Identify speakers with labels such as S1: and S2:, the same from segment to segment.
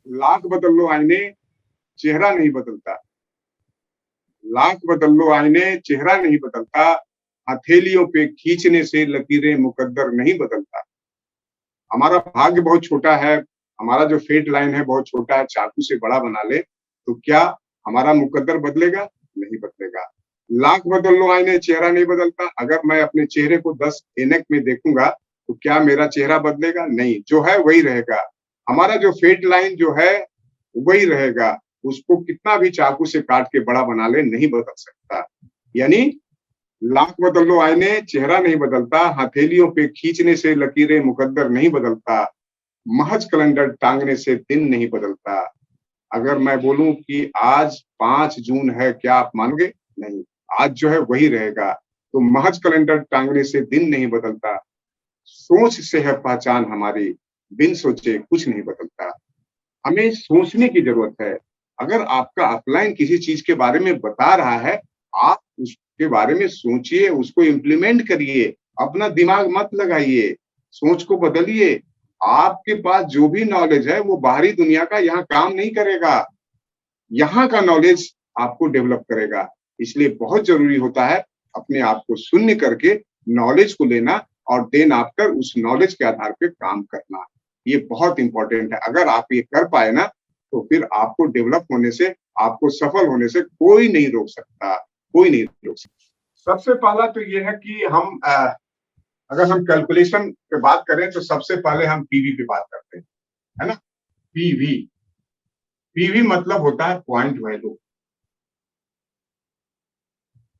S1: लाख बदल लो आईने, चेहरा नहीं बदलता। लाख बदल लो आईने, चेहरा नहीं बदलता। हथेलियों पे खींचने से लकीरें मुकद्दर नहीं बदलता। हमारा भाग्य बहुत छोटा है, हमारा जो फेट लाइन है बहुत छोटा है, चाकू से बड़ा बना ले तो क्या हमारा मुकद्दर बदलेगा? नहीं बदलेगा। लाख बदल लो आईने, चेहरा नहीं बदलता। अगर मैं अपने चेहरे को 10 ऐनक में देखूंगा तो क्या मेरा चेहरा बदलेगा? नहीं, जो है वही रहेगा। हमारा जो फेट लाइन जो है वही रहेगा। उसको कितना भी चाकू से काट के बड़ा बना ले, नहीं बदल सकता। यानी लाख बदल लो आईने, चेहरा नहीं बदलता। हथेलियों पे खींचने से लकीरें मुकद्दर नहीं बदलता। महज कैलेंडर टांगने से दिन नहीं बदलता। अगर मैं बोलूं कि आज 5 जून है, क्या आप मानोगे? नहीं, आज जो है वही रहेगा। तो महज कैलेंडर टांगने से दिन नहीं बदलता। सोच से है पहचान हमारी, बिन सोचे कुछ नहीं बदलता। हमें सोचने की जरूरत है। अगर आपका अपलाइन किसी चीज के बारे में बता रहा है, आप उसके बारे में सोचिए, उसको इम्प्लीमेंट करिए। अपना दिमाग मत लगाइए, सोच को बदलिए। आपके पास जो भी नॉलेज है वो बाहरी दुनिया का यहाँ काम नहीं करेगा, यहाँ का नॉलेज आपको डेवलप करेगा। इसलिए बहुत जरूरी होता है अपने आप को शून्य करके नॉलेज को लेना और देन आपकर उस नॉलेज के आधार पे काम करना। ये बहुत इंपॉर्टेंट है। अगर आप ये कर पाए ना तो फिर आपको डेवलप होने से, आपको सफल होने से कोई नहीं रोक सकता, कोई नहीं रोक सकता। सबसे पहला तो ये है कि अगर हम कैलकुलेशन पे बात करें तो सबसे पहले हम पीवी पे बात करते हैं, है ना। पीवी, पीवी मतलब होता है पॉइंट वैल्यू।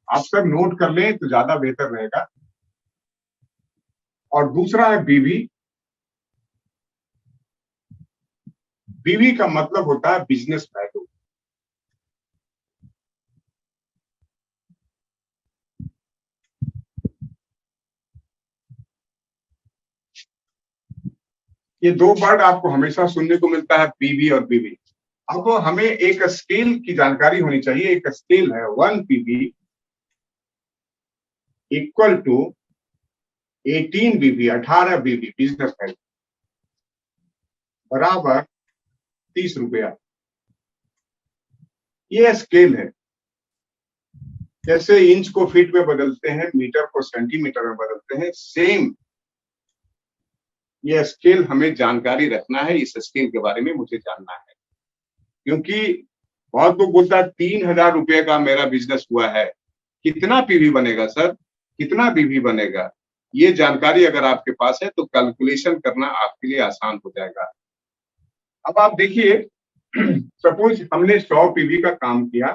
S1: आप सब नोट कर लें तो ज्यादा बेहतर रहेगा। और दूसरा है बीवी। बीवी का मतलब होता है बिजनेस वैल्यू। ये दो वर्ड आपको हमेशा सुनने को मिलता है, पीवी और बीवी। अब हमें एक स्केल की जानकारी होनी चाहिए। एक स्केल है 1 पीवी इक्वल टू 18 बीवी, 18 बीवी बिजनेस वैल्यू बराबर 30 रुपया। ये स्केल है। जैसे इंच को फीट में बदलते हैं, मीटर को सेंटीमीटर में बदलते हैं, सेम ये स्केल हमें जानकारी रखना है। इस स्केल के बारे में मुझे जानना है, क्योंकि बहुत लोग बोलता है 3,000 रुपये का मेरा बिजनेस हुआ है, कितना पीवी बनेगा सर, कितना बीवी बनेगा? ये जानकारी अगर आपके पास है तो कैलकुलेशन करना आपके लिए आसान हो जाएगा। अब आप देखिए, सपोज हमने 100 पीवी का काम किया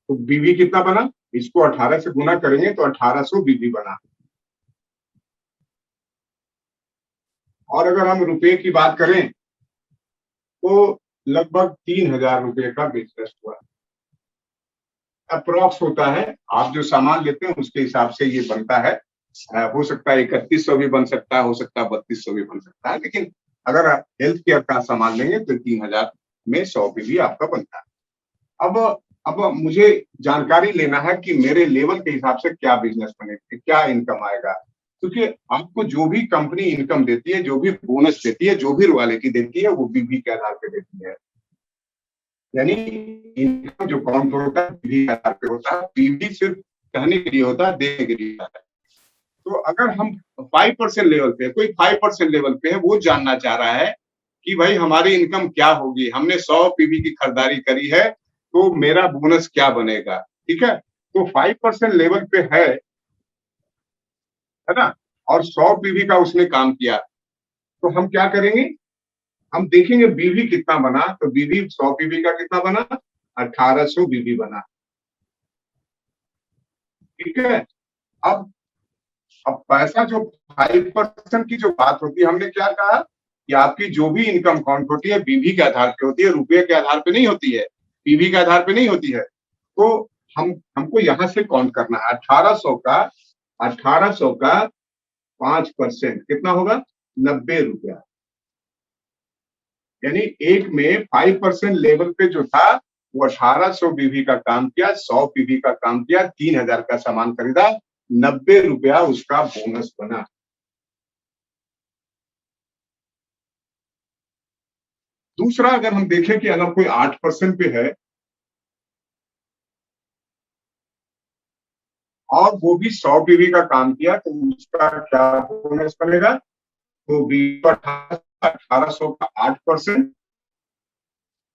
S1: तो बीवी कितना बना? इसको 18 से गुना करेंगे तो 1800 बीवी बना। और अगर हम रुपए की बात करें तो लगभग 3,000 रुपये का बिजनेस हुआ। अप्रोक्स होता है, आप जो सामान लेते हैं उसके हिसाब से ये बनता है। हो सकता है 3100 भी बन सकता है, हो सकता है 3200 भी बन सकता है, लेकिन अगर आप हेल्थ केयर का सामान लेंगे तो 3,000 में 100 भी आपका बनता है। अब मुझे जानकारी लेना है कि मेरे लेवल के हिसाब से क्या बिजनेस बनेगा, क्या इनकम आएगा। क्योंकि आपको जो भी कंपनी इनकम देती है, जो भी बोनस देती है, जो भी रॉयल्टी देती है, वो बीवी के आधार पर देती है। यानी इनकम जो काउंट होता है बीवी के आधार पर होता है। बीवी सिर्फ कहने के लिए होता है, देने के लिए होता है। तो अगर हम 5% लेवल पे, कोई 5% लेवल पे है, वो जानना चाह रहा है कि भाई हमारी इनकम क्या होगी, हमने 100 पीवी की खरीदारी करी है तो मेरा बोनस क्या बनेगा। ठीक है, तो 5% लेवल पे है ना, और 100 पीवी का उसने काम किया, तो हम क्या करेंगे? हम देखेंगे बीवी कितना बना। तो बीवी 100 पीवी का कितना बना? 1800 बीवी बना। ठीक है। अब अब पैसा जो 5% की जो बात होती है, हमने क्या कहा कि आपकी जो भी इनकम काउंट होती है बीवी के आधार पे होती है, रुपये के आधार पे नहीं होती है, पीवी के आधार पे नहीं होती है। तो हमको यहां से काउंट करना है 1800 का 5% कितना होगा? 90 रुपया। यानी एक में 5% लेवल पे जो था वो 1800 बीवी का काम किया, 100 पीवी का काम किया, 3,000 का सामान खरीदा, 90 रुपया उसका बोनस बना। दूसरा, अगर हम देखें कि अगर कोई 8% पे है और वो भी 100 पीवी का काम किया तो उसका क्या बोनस बनेगा? तो बी 1800 का 8%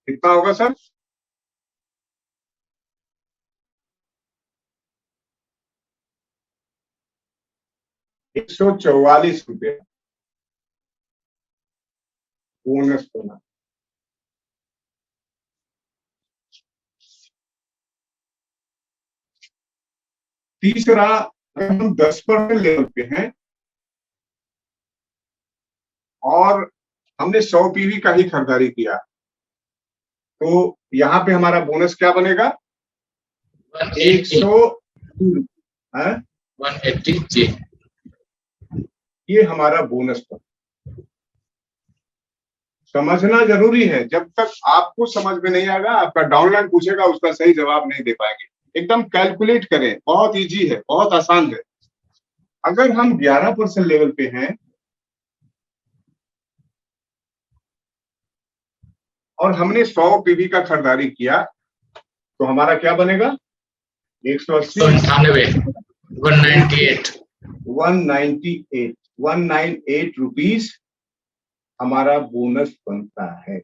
S1: कितना होगा सर? 144 रुपये बोनस बना। तीसरा, अगर हम 10% लेवल पे हैं और हमने 100 पीवी का ही खरीदारी किया तो यहाँ पे हमारा बोनस क्या बनेगा? 100
S2: 180 जी,
S1: ये हमारा बोनस था। समझना जरूरी है, जब तक आपको समझ में नहीं आएगा, आपका डाउनलाइन पूछेगा उसका सही जवाब नहीं दे पाएंगे। एकदम कैलकुलेट करें, बहुत इजी है, बहुत आसान है। अगर हम 11% लेवल पे हैं और हमने 100 पीवी का खरीदारी किया तो हमारा क्या बनेगा? 180
S2: 198
S1: 198 रुपीज हमारा बोनस बनता है।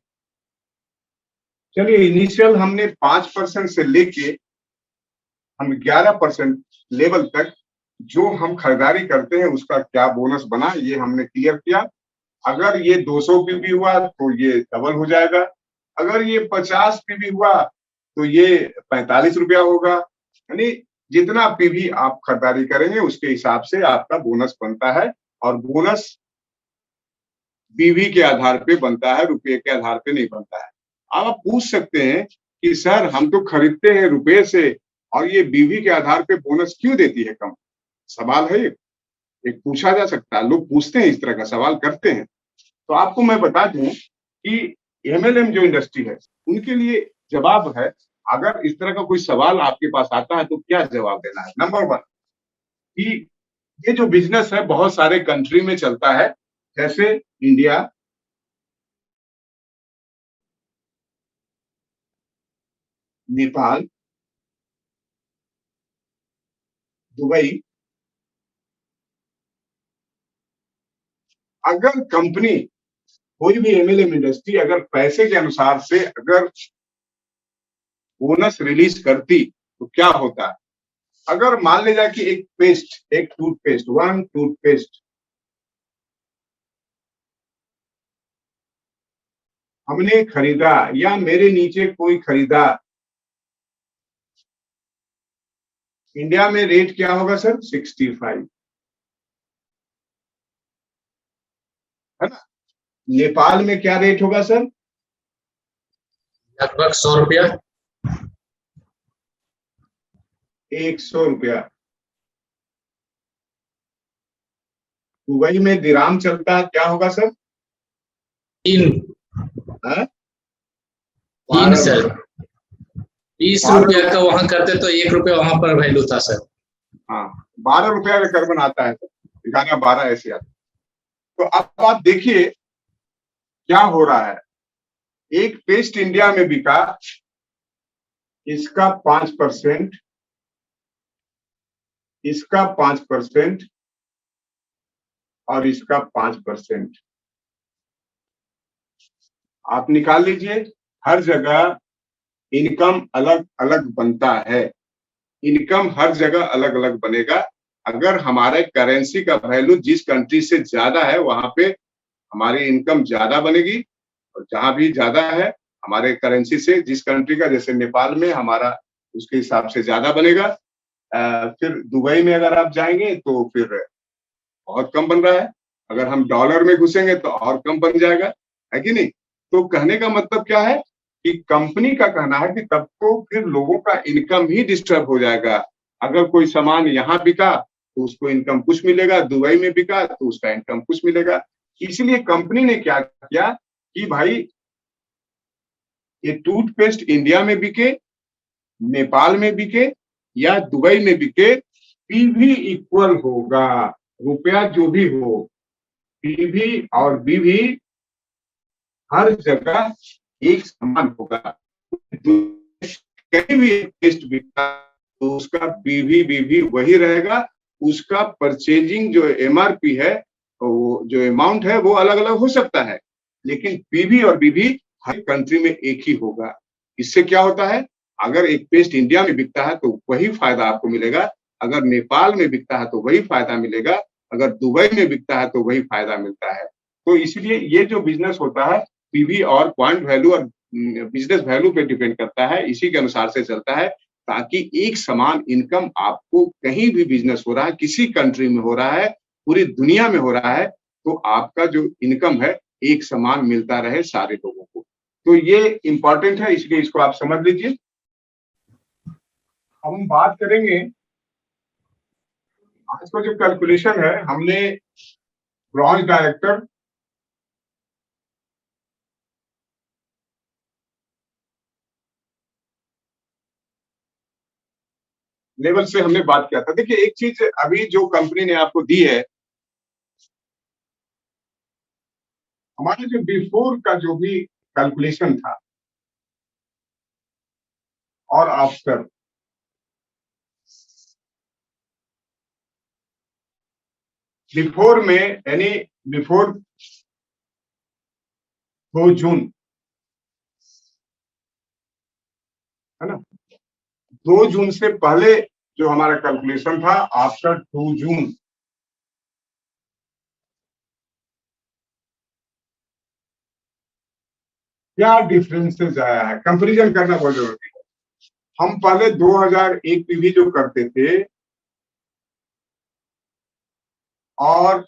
S1: चलिए, इनिशियल हमने 5% से लेके हम 11% लेवल तक जो हम खरीदारी करते हैं उसका क्या बोनस बना ये हमने क्लियर किया। अगर ये 200 पीवी हुआ तो ये डबल हो जाएगा, अगर ये 50 पीवी हुआ तो ये 45 रुपया होगा। यानी जितना पीवी आप खरीदारी करेंगे उसके हिसाब से आपका बोनस बनता है, और बोनस पीवी के आधार पे बनता है, रुपये के आधार पे नहीं बनता है। अब आप पूछ सकते हैं कि सर हम तो खरीदते हैं रुपये से और ये बीवी के आधार पे बोनस क्यों देती है कम? सवाल है, एक पूछा जा सकता है, लोग पूछते हैं, इस तरह का सवाल करते हैं। तो आपको मैं बता दूं कि एमएलएम जो इंडस्ट्री है उनके लिए जवाब है। अगर इस तरह का कोई सवाल आपके पास आता है तो क्या जवाब देना है? नंबर 1 कि ये जो बिजनेस है बहुत सारे कंट्री में चलता है, जैसे इंडिया, नेपाल, दुबई। अगर कंपनी, कोई भी एमएलएम इंडस्ट्री अगर पैसे के अनुसार से अगर बोनस रिलीज करती तो क्या होता? अगर मान लीजिए कि एक टूथपेस्ट, वन टूथपेस्ट हमने खरीदा या मेरे नीचे कोई खरीदा, इंडिया में रेट क्या होगा सर? 65, है ना? नेपाल में क्या रेट होगा सर?
S2: लगभग 100 रुपया,
S1: 100 रुपया। दुबई में दिराम चलता है, क्या होगा सर?
S2: 3
S1: हाँ?
S2: 3 सर, 20 रुपया का वहां करते तो 1 रुपया वहां पर वैल्यू था सर।
S1: हाँ, 12 रुपया का कर्बन आता है तो 11-12 ऐसे आता है। तो अब आप देखिए क्या हो रहा है। एक पेस्ट इंडिया में बिका, इसका 5%, इसका 5% और इसका 5%। आप निकाल लीजिए, हर जगह इनकम अलग अलग बनता है, इनकम हर जगह अलग अलग बनेगा। अगर हमारे करेंसी का वैल्यू जिस कंट्री से ज्यादा है वहां पे हमारी इनकम ज्यादा बनेगी, और जहां भी ज्यादा है हमारे करेंसी से, जिस कंट्री का, जैसे नेपाल में हमारा उसके हिसाब से ज्यादा बनेगा। फिर दुबई में अगर आप जाएंगे तो फिर बहुत कम बन रहा है, अगर हम डॉलर में घुसेंगे तो और कम बन जाएगा, है कि नहीं? तो कहने का मतलब क्या है कि कंपनी का कहना है कि तब तो फिर लोगों का इनकम ही डिस्टर्ब हो जाएगा। अगर कोई सामान यहाँ बिका तो उसको इनकम कुछ मिलेगा, दुबई में बिका तो उसका इनकम कुछ मिलेगा। इसलिए कंपनी ने क्या किया कि भाई ये टूथपेस्ट इंडिया में बिके, नेपाल में बिके या दुबई में बिके, पीवी इक्वल होगा, रुपया जो भी हो, पीवी और बीवी हर जगह एक समान होगा। कहीं भी टेस्ट बिकता तो उसका बीवी वही रहेगा, उसका परचेजिंग जो एमआरपी है, वो जो अमाउंट है वो अलग अलग हो सकता है, लेकिन पीवी और बीवी हर कंट्री में एक ही होगा। इससे क्या होता है, अगर एक पेस्ट इंडिया में बिकता है तो वही फायदा आपको मिलेगा, अगर नेपाल में बिकता है तो वही फायदा मिलेगा, अगर दुबई में बिकता है तो वही फायदा मिलता है। तो इसलिए ये जो बिजनेस होता है पीवी और पॉइंट वैल्यू और बिजनेस वैल्यू पे डिपेंड करता है, इसी के अनुसार से चलता है, ताकि एक समान इनकम आपको कहीं भी बिजनेस हो रहा है, किसी कंट्री में हो रहा है, पूरी दुनिया में हो रहा है, तो आपका जो इनकम है एक समान मिलता रहे सारे लोगों को। तो ये इंपॉर्टेंट है, इसलिए इसको आप समझ लीजिए। हम बात करेंगे आज का जो कैलकुलेशन है, हमने ब्रॉन्ज डायरेक्टर लेवल से हमने बात किया था। देखिए एक चीज अभी जो कंपनी ने आपको दी है, हमारा जो बिफोर का जो भी कैलकुलेशन था और आफ्टर, बिफोर में यानी बिफोर 2 जून, है ना, 2 जून से पहले जो हमारा कैलकुलेशन था, आफ्टर 2 जून, क्या डिफरेंसेस आया है, कंपैरिजन करना बहुत जरूरी है। हम पहले 2001 पीवी जो करते थे और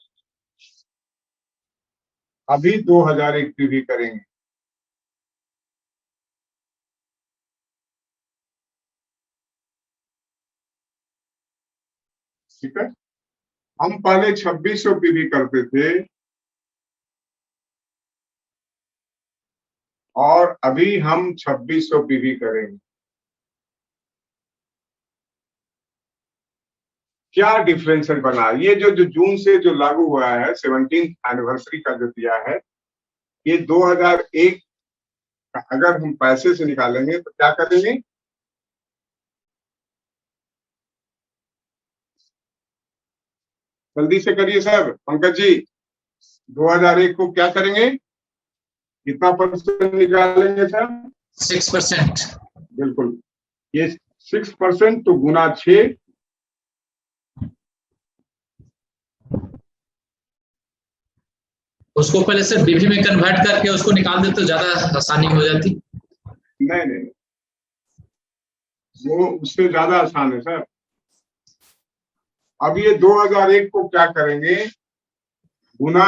S1: अभी 2001 पीवी करेंगे, ठीक है। हम पहले 2600 पीवी करते थे और अभी हम 2600 पीवी करेंगे। क्या डिफरेंशियल बना, ये जो जून से जो लागू हुआ है, 17th एनिवर्सरी का जो दिया है, ये 2001 अगर हम पैसे से निकालेंगे तो क्या करेंगे, जल्दी से करिए सर, पंकज जी, 2001 को क्या करेंगे, कितना परसेंट निकालेंगे सर?
S2: 6%।
S1: बिल्कुल, ये 6% तो गुना 6,
S2: उसको पहले से बीवी में कन्वर्ट करके उसको निकाल दे तो ज्यादा आसानी हो जाती।
S1: नहीं नहीं, वो उससे ज्यादा आसान है सर। अब ये 2001 को क्या करेंगे, गुना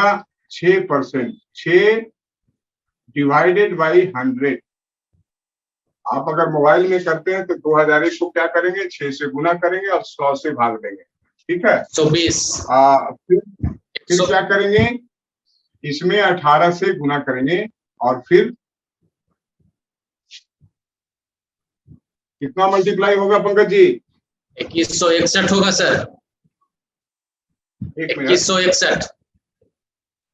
S1: 6%, 6 डिवाइडेड बाई 100। आप अगर मोबाइल में करते हैं तो 2001 को क्या करेंगे, 6 से गुना करेंगे और 100 से भाग देंगे, ठीक है।
S2: 120।
S1: फिर क्या करेंगे, इसमें 18 से गुना करेंगे और फिर कितना मल्टीप्लाई होगा पंकज जी?
S2: 2161 होगा सर। 2161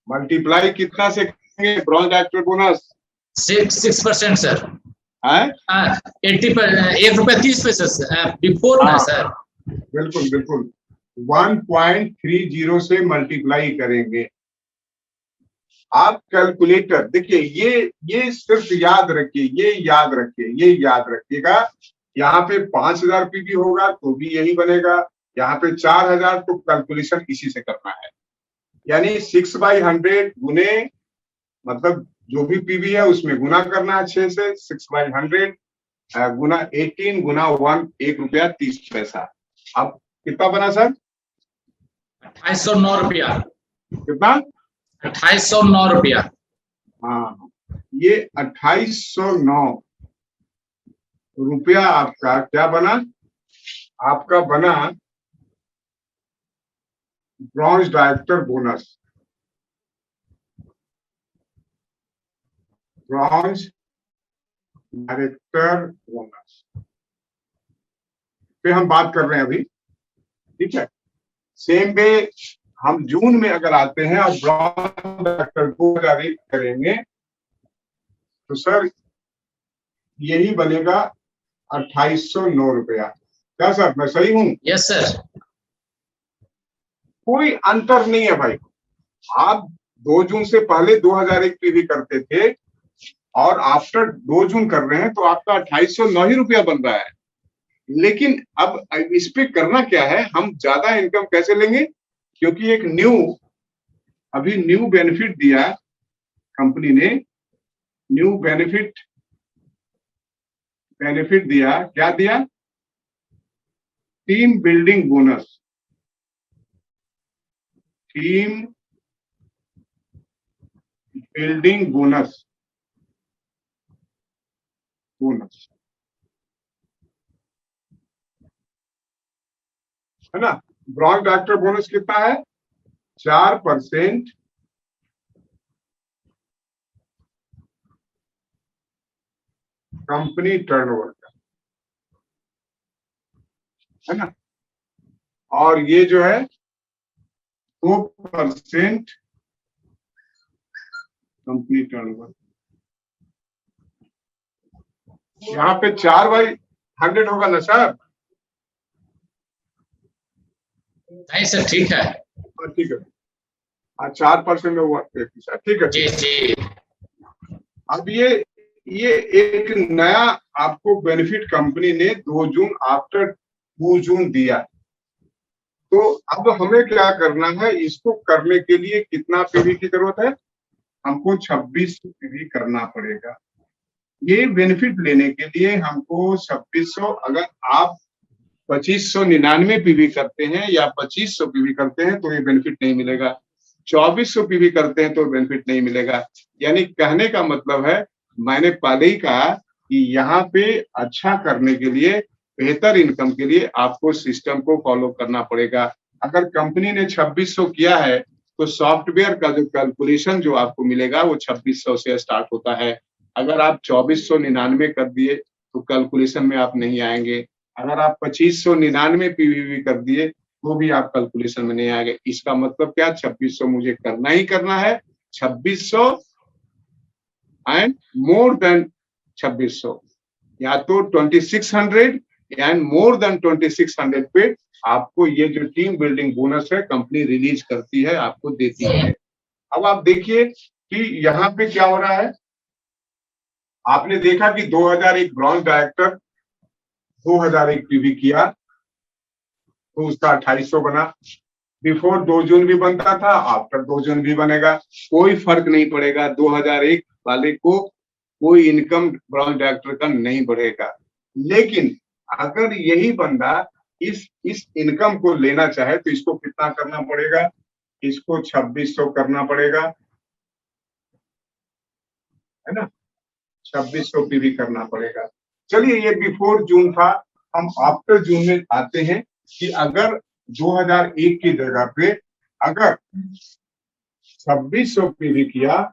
S1: मल्टीप्लाई कितना से करेंगे ब्रॉन्ज डायरेक्टर बोनस?
S2: 6% सर।
S1: है
S2: 80 पर 1 रुपया 30 पैसे बिफोर ना सर।
S1: बिल्कुल बिल्कुल, 1.30 से मल्टीप्लाई करेंगे। आप कैलकुलेटर देखिए, ये सिर्फ याद रखिए, ये याद रखिए, ये याद रखिएगा। यहाँ पे 5000 पीवी होगा तो भी यही बनेगा, यहाँ पे 4000, तो कैलकुलेशन इसी से करना है, यानी 6/100 गुने, मतलब जो भी पीवी है उसमें गुना करना है 6 से, 6/100 गुना 18 गुना 1, 1 रुपया 30 पैसा। अब कितना बना सर?
S2: 2809 रुपया।
S1: कितना?
S2: 2809 रुपया।
S1: हाँ, ये 2809 रुपया आपका क्या बना, आपका बना bronze director bonus, bronze director bonus पे हम बात कर रहे हैं अभी, ठीक है। सेम वे हम जून में अगर आते हैं और ब्रॉन्ज डायरेक्टर 2001 करेंगे तो सर यही बनेगा 2809 रुपया। क्या सर मैं सही हूँ?
S2: Yes sir.
S1: कोई अंतर नहीं है भाई। आप 2 जून से पहले 2001 पीवी करते थे और आफ्टर 2 जून कर रहे हैं तो आपका 2809 ही रुपया बन रहा है। लेकिन अब इस पे करना क्या है, हम ज्यादा इनकम कैसे लेंगे? क्योंकि एक अभी न्यू बेनिफिट दिया कंपनी ने, न्यू बेनिफिट दिया। क्या दिया? Team building bonus. Team building bonus है ना। ब्रॉन्ज डायरेक्टर बोनस कितना है? 4% कंपनी टर्नओवर का, है ना। और ये जो है 2% कंपनी टर्नओवर। यहाँ पे 4/100 होगा ना सर?
S2: नहीं सर ठीक है।
S1: ठीक है। 4% हुआ, ठीक है।
S2: जी जी।
S1: अब ये एक नया आपको बेनिफिट कंपनी ने 2 जून आफ्टर 2 जून दिया। तो अब हमें क्या करना है? इसको करने के लिए कितना पीवी की जरूरत है? हमको 2600 पीवी करना पड़ेगा। ये बेनिफिट लेने के लिए हमको 2600, अगर आप 2599 पीवी करते हैं या 2500 पीवी करते हैं तो ये बेनिफिट नहीं मिलेगा। 2400 पीवी करते हैं तो बेनिफिट नहीं मिलेगा। यानी कहने का मतलब है, मैंने पहले ही कहा कि यहाँ पे अच्छा करने के लिए, बेहतर इनकम के लिए आपको सिस्टम को फॉलो करना पड़ेगा। अगर कंपनी ने 2600 किया है तो सॉफ्टवेयर का जो कैलकुलेशन जो आपको मिलेगा वो 2600 से स्टार्ट होता है। अगर आप 2499 कर दिए तो कैलकुलेशन में आप नहीं आएंगे। अगर आप 2599 पीवी कर दिए तो भी आप कैलकुलेशन में नहीं आएंगे। इसका मतलब क्या? 2600 मुझे करना ही करना है। 2600 एंड मोर देन 2600, या तो 2600 एंड मोर देन 2600 पे आपको ये जो टीम बिल्डिंग बोनस है कंपनी रिलीज करती है, आपको देती है। अब आप देखिए कि यहाँ पे क्या हो रहा है। आपने देखा कि 2001 ब्रॉन्ज डायरेक्टर 2001 पीवी किया तो उसका 2800 बना। बिफोर 2 जून भी बनता था, आफ्टर 2 जून भी बनेगा, कोई फर्क नहीं पड़ेगा। 2001 वाले को कोई इनकम ब्रॉन्ज डायरेक्टर का नहीं बढ़ेगा। लेकिन अगर यही बंदा इस इनकम को लेना चाहे तो इसको कितना करना पड़ेगा? इसको 2600 करना पड़ेगा, है ना। 2600 पीवी करना पड़ेगा। चलिए ये बिफोर जून था। हम आफ्टर जून में आते हैं कि अगर 2001 की जगह पे अगर 2600 पीवी किया,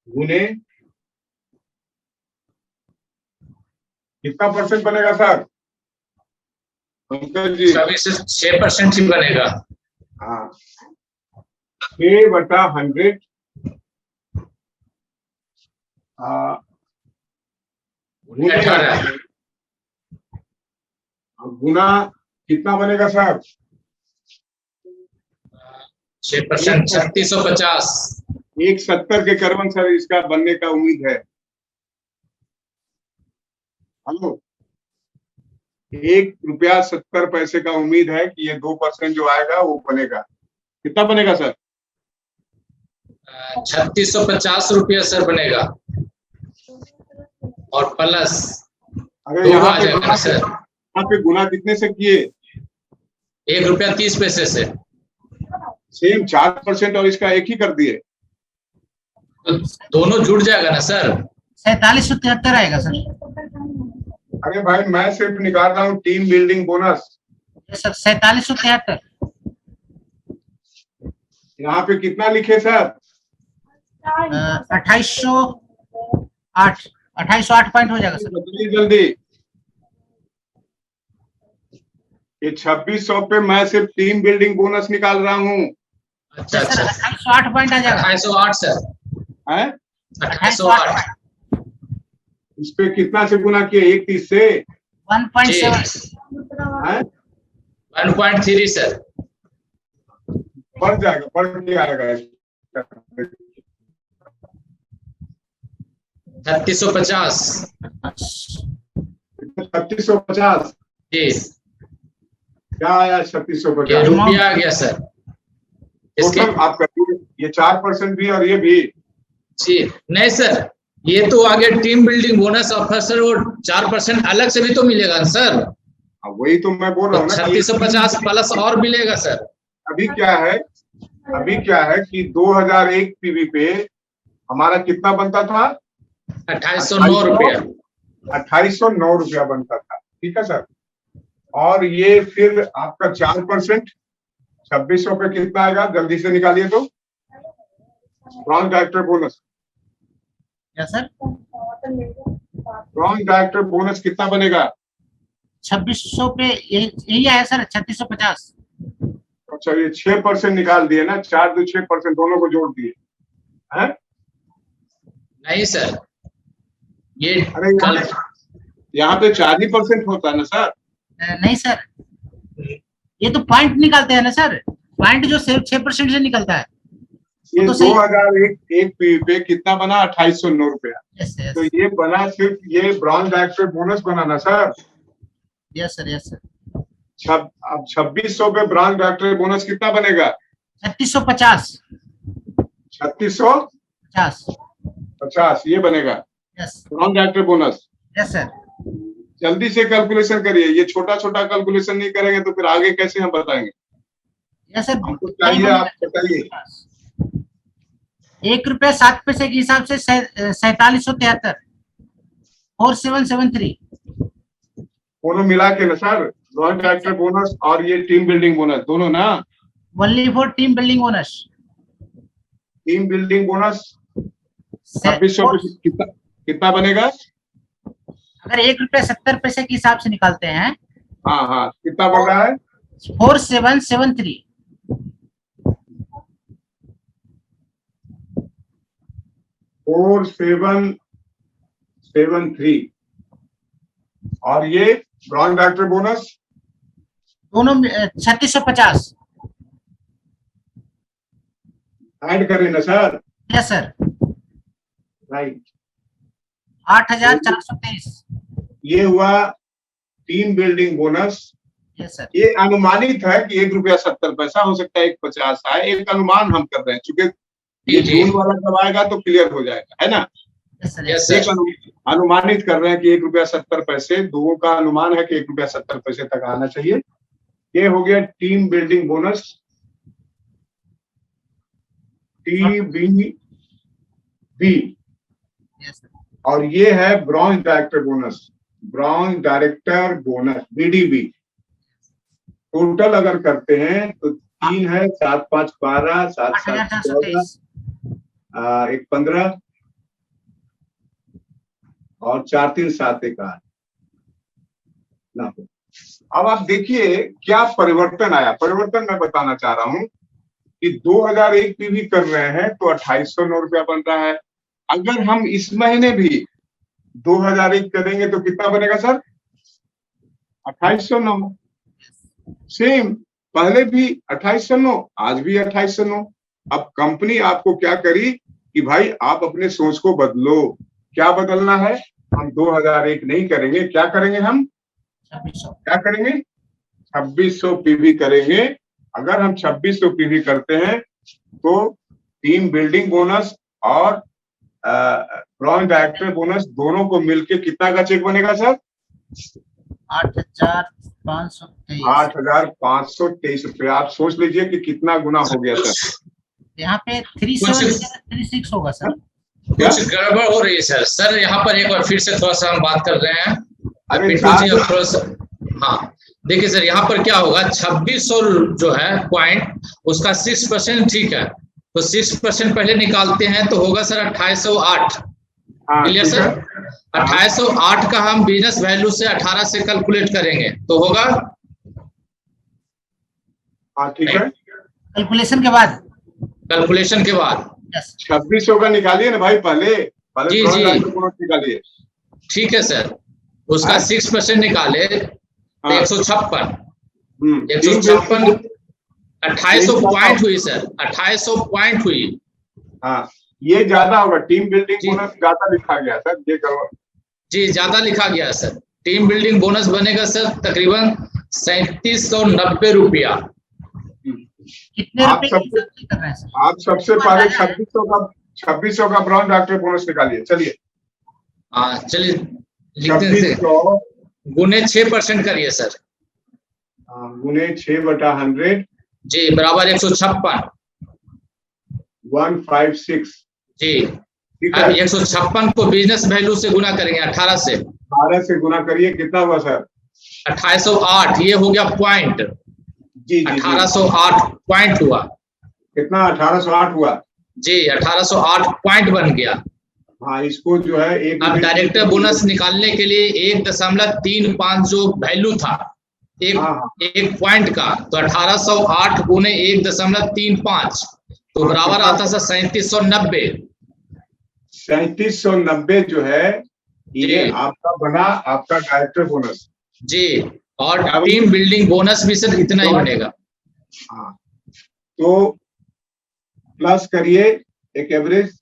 S1: गुने कितना परसेंट बनेगा सर? पंकज जी
S2: 6% ही बनेगा।
S1: हाँ, 6/100 गुना कितना बनेगा सर?
S2: 6%, 3650।
S1: 170 के करीबन सर इसका बनने का उम्मीद है। हेलो, 1 रुपया 70 पैसे का उम्मीद है कि ये 2% जो आएगा वो बनेगा। कितना बनेगा सर?
S2: 3650 रुपया सर बनेगा और प्लस।
S1: अरे यहाँ पे गुना कितने से किए?
S2: 1 रुपया 30 पैसे से।
S1: सेम 4% और इसका 1 ही कर दिए
S2: तो दोनों जुड़ जाएगा ना सर?
S3: 4773 आएगा सर।
S1: अरे भाई मैं सिर्फ निकाल रहा हूँ टीम बिल्डिंग बोनस।
S3: सर 4773।
S1: यहाँ पे कितना लिखे सर?
S3: 2808 पॉइंट हो जाएगा सर।
S1: बताइए जल्दी। ये 2600 पे मैं सिर्फ टीम बिल्डिंग बोनस निकाल रहा हूँ।
S2: अच्छा
S3: सर
S2: अच्छा
S3: 2808 पॉइंट आ जाएगा।
S2: 2808 सर,
S1: है
S2: 2808
S1: इस पे कितना से गुना किए? 130 से
S3: 1.7
S1: है
S2: 1.3 सर,
S1: बढ़ जाएगा, बढ़ के आएगा।
S2: 3650
S1: 3650
S2: जी,
S1: क्या आया?
S2: ये
S1: 3650
S2: रुपया आ गया सर इसके।
S1: टोटल आपका ये 4% भी और ये भी।
S2: जी नहीं सर, ये तो आ गया टीम बिल्डिंग बोनस और फिर सर वो 4% अलग से भी तो मिलेगा ना सर।
S1: वही तो मैं बोल रहा हूँ ना कि
S2: 3650 प्लस और मिलेगा सर।
S1: अभी क्या है कि 2001 पीवी पे हमारा कितना बनता था?
S2: 2809 रुपया।
S1: 2809 रुपया बनता था, ठीक है सर। और ये फिर आपका 4% 2600 पे कितना आएगा? जल्दी से निकालिए तो। ब्रॉन्ज डायरेक्टर बोनस,
S3: क्या सर?
S1: ब्रॉन्ज डायरेक्टर बोनस कितना बनेगा?
S3: 2600 पे यही आया सर, 3650।
S1: अच्छा, ये 6% निकाल दिए ना, 4 2 6% दोनों को जोड़ दिए हैं?
S2: नहीं सर, ये
S1: अरे
S2: कल
S1: यहाँ पे 4% होता है ना सर।
S3: नहीं सर, ये तो पॉइंट निकालते हैं ना सर, पॉइंट जो 6% से निकलता है।
S1: ये
S3: तो सही।
S1: 2001 पीवी पे कितना बना? 2809 रुपया।
S3: यस यस
S1: तो ये बना सिर्फ ये ब्रॉन्ज डायरेक्टर बोनस बना ना sir.
S3: Yes sir yes sir.
S1: अब 2600 पे ब्रॉन्ज डायरेक्टर बोनस कितना बनेगा?
S3: 3650
S1: 3650 ये बनेगा
S3: yes
S1: bronze director bonus.
S3: Yes sir.
S1: जल्दी से कैलकुलेशन करिए, ये छोटा छोटा कैलकुलेशन नहीं करेंगे तो फिर आगे कैसे हम बताएंगे?
S3: Yes sir.
S1: हमको चाहिए, आप बताइए।
S3: 1 रुपया 7 पैसे के हिसाब से 4773 4773
S1: दोनों मिला के ना सर, ब्रॉन्ज डायरेक्टर बोनस और ये टीम बिल्डिंग बोनस दोनों ना।
S3: Only for team building bonus.
S1: Team building bonus 2600 पे कितना बनेगा?
S3: अगर 1 रुपया 70 पैसे के हिसाब से निकालते हैं,
S1: हाँ हाँ, कितना बन रहा है?
S3: 4773
S1: 4773 और ये ब्रॉन्ज डायरेक्टर बोनस
S3: दोनों 3650।
S1: ऐड करें ना सर।
S3: Yes sir.
S1: राइट,
S3: 8423।
S1: ये हुआ team building bonus.
S3: Yes sir.
S1: ये अनुमानित है कि 1 रुपया 70 पैसा हो सकता है, 150 है, एक अनुमान हम कर रहे हैं, चूंकि ये जून वाला जब आएगा तो क्लियर हो जाएगा, है ना।
S3: यस सर
S2: यस
S1: एक
S2: सर,
S1: अनुमानित कर रहे हैं कि 1 रुपया 70 पैसे, दोनों का अनुमान है कि 1 रुपया 70 पैसे तक आना चाहिए। ये हो गया team building bonus, TBB।
S3: Yes sir.
S1: और ये है bronze director bonus, bronze director bonus BDB। Total अगर करते हैं तो 3 है, 7 5 12, 7 7 14, 1 15 और 4 3 7 1 8 ना। अब आप देखिए क्या परिवर्तन आया। परिवर्तन मैं बताना चाह रहा हूं कि 2001 पे भी कर रहे हैं तो 2809 रुपया बन रहा है। अगर हम इस महीने भी 2001 करेंगे तो कितना बनेगा सर? 2809। सेम, पहले भी 2809, आज भी 2809। अब कंपनी आपको क्या करी कि भाई आप अपने सोच को बदलो। क्या बदलना है? हम 2001 नहीं करेंगे, क्या करेंगे? हम
S3: 2600
S1: क्या करेंगे? 2600 पीवी करेंगे। अगर हम 2600 पीवी करते हैं तो टीम बिल्डिंग बोनस और ब्रॉन्ज डायरेक्टर बोनस दोनों को मिलके कितना का चेक बनेगा सर?
S3: 8523।
S1: 8523 रुपया। आप सोच लीजिए कि कितना गुना हो गया सर।
S3: यहाँ पे 3736 होगा सर।
S2: कुछ गड़बड़ हो रही है सर। सर यहाँ पर एक बार फिर से थोड़ा सा हम बात कर रहे हैं।
S1: अरे
S2: पिंटू जी अब थोड़ा सा, हाँ देखिए सर, यहाँ पर क्या होगा, 2600 जो है पॉइंट, उसका 6% ठीक है, तो 6% पहले निकालते हैं तो होगा सर 2808। Clear sir? 2808 का हम बिजनेस वैल्यू से 18 से कैलकुलेट करेंगे तो होगा
S1: हाँ ठीक है,
S3: कैलकुलेशन के बाद।
S2: कैलकुलेशन के बाद।
S3: यस
S1: 2600 का निकालिए ना भाई, पहले पहले
S2: जी,
S1: ग्रॉस
S2: जी।
S1: डायरेक्टर बोनस निकालिए।
S2: ठीक है सर, उसका
S1: हाँ?
S2: 6% निकाले तो
S1: हाँ।
S2: 156,
S1: टीम
S2: 156
S1: बिल्डिंग
S2: 2800 पॉइंट हुई सर, 2800 पॉइंट हुई।
S1: हाँ, ये ज्यादा होगा, टीम बिल्डिंग
S2: जी।
S1: बोनस ज्यादा लिखा गया सर, ये करो।
S2: जी ज्यादा लिखा गया है सर। टीम बिल्डिंग बोनस बनेगा सर तकरीबन 3790 रुपया।
S3: कितने
S1: आप
S3: रुपए
S1: सबसे
S3: की कर रहे हैं सर?
S1: आप सबसे पहले 2600 का ब्राउन डायरेक्टर बोनस निकालिए, चलिए।
S2: हाँ चलिए लिखते हैं।
S1: 2600
S2: गुने 6% करिए सर।
S1: गुने 6/100
S2: जी बराबर 156।
S1: 156।
S2: जी
S1: ठीक है,
S2: 156 को बिजनेस वैल्यू से गुना करेंगे 18 से।
S1: 12 से गुना करिए, कितना हुआ सर?
S2: 2808, ये हो गया पॉइंट।
S1: जी जी जी,
S2: 1808 पॉइंट हुआ।
S1: कितना? 1808 हुआ।
S2: जी 1808 पॉइंट बन गया।
S1: हाँ, इसको जो है एक
S2: अब डायरेक्टर बोनस निकालने के लिए 1.35 जो वैल्यू था एक पॉइंट का, तो 1808 गुने 1.35 तो बराबर आता था 3790।
S1: 3790 जो है ये आपका बना, आपका डायरेक्टर बोनस।
S2: जी, और टीम बिल्डिंग बोनस भी सर इतना ही बनेगा।
S1: हाँ, तो प्लस करिए एक एवरेज